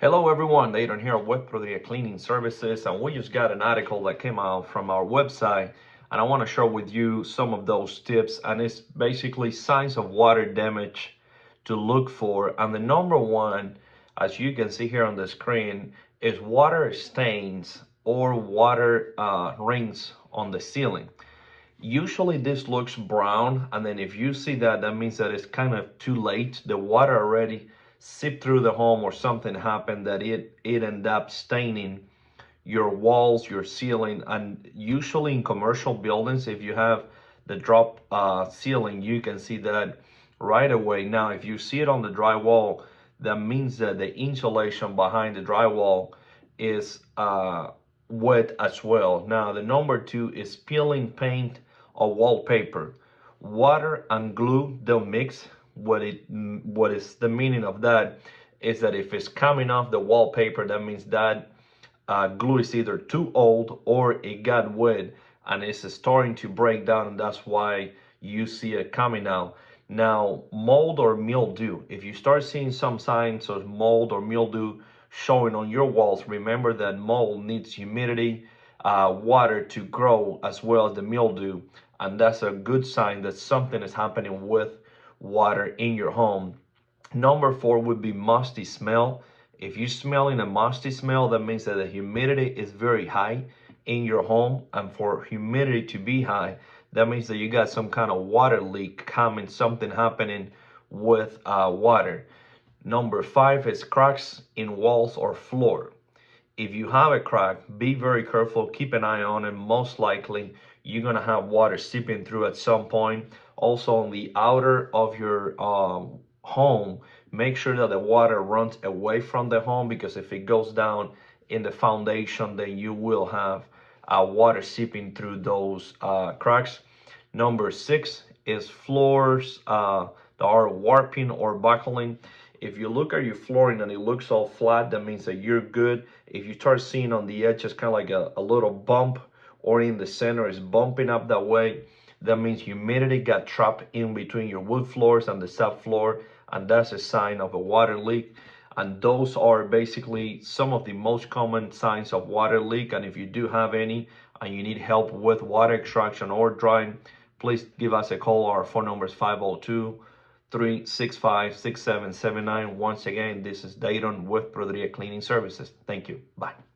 Hello everyone, Dayton here with Cleaning Services, and we just got an article that came out from our website, and I want to share with you some of those tips. And it's basically signs of water damage to look for. And the number one, as you can see here on the screen, is water stains or water rings on the ceiling. Usually this looks brown, and then if you see that, that means that it's kind of too late. The water already seeped through the home, or something happened that it ended up staining your walls, your ceiling. And usually in commercial buildings, if you have the drop ceiling, you can see that right away. Now, if you see it on the drywall, that means that the insulation behind the drywall is wet as well. Now, the number two is peeling paint or wallpaper. Water and glue don't mix. What is the meaning of that is that if it's coming off the wallpaper, that means that glue is either too old or it got wet and it's starting to break down, and that's why you see it coming out. Now, mold or mildew. If you start seeing some signs of mold or mildew showing on your walls, remember that mold needs humidity, water to grow, as well as the mildew, and that's a good sign that something is happening with water in your home. Number four would be musty smell. If you're smelling a musty smell, that means that the humidity is very high in your home, and for humidity to be high, that means that you got some kind of water leak coming, something happening with water. Number five is cracks in walls or floor. If you have a crack, be very careful, keep an eye on it. Most likely you're gonna have water seeping through at some point. Also, on the outer of your home, make sure that the water runs away from the home, because if it goes down in the foundation, then you will have water seeping through those cracks. Number six is floors that are warping or buckling. If you look at your flooring and it looks all flat, that means that you're good. If you start seeing on the edges kind of like a little bump, or in the center is bumping up that way, that means humidity got trapped in between your wood floors and the subfloor, and that's a sign of a water leak. And those are basically some of the most common signs of water leak. And if you do have any and you need help with water extraction or drying, please give us a call. Our phone number is 502-365-6779. Once again, this is Dayton with Cleaning Services. Thank you. Bye.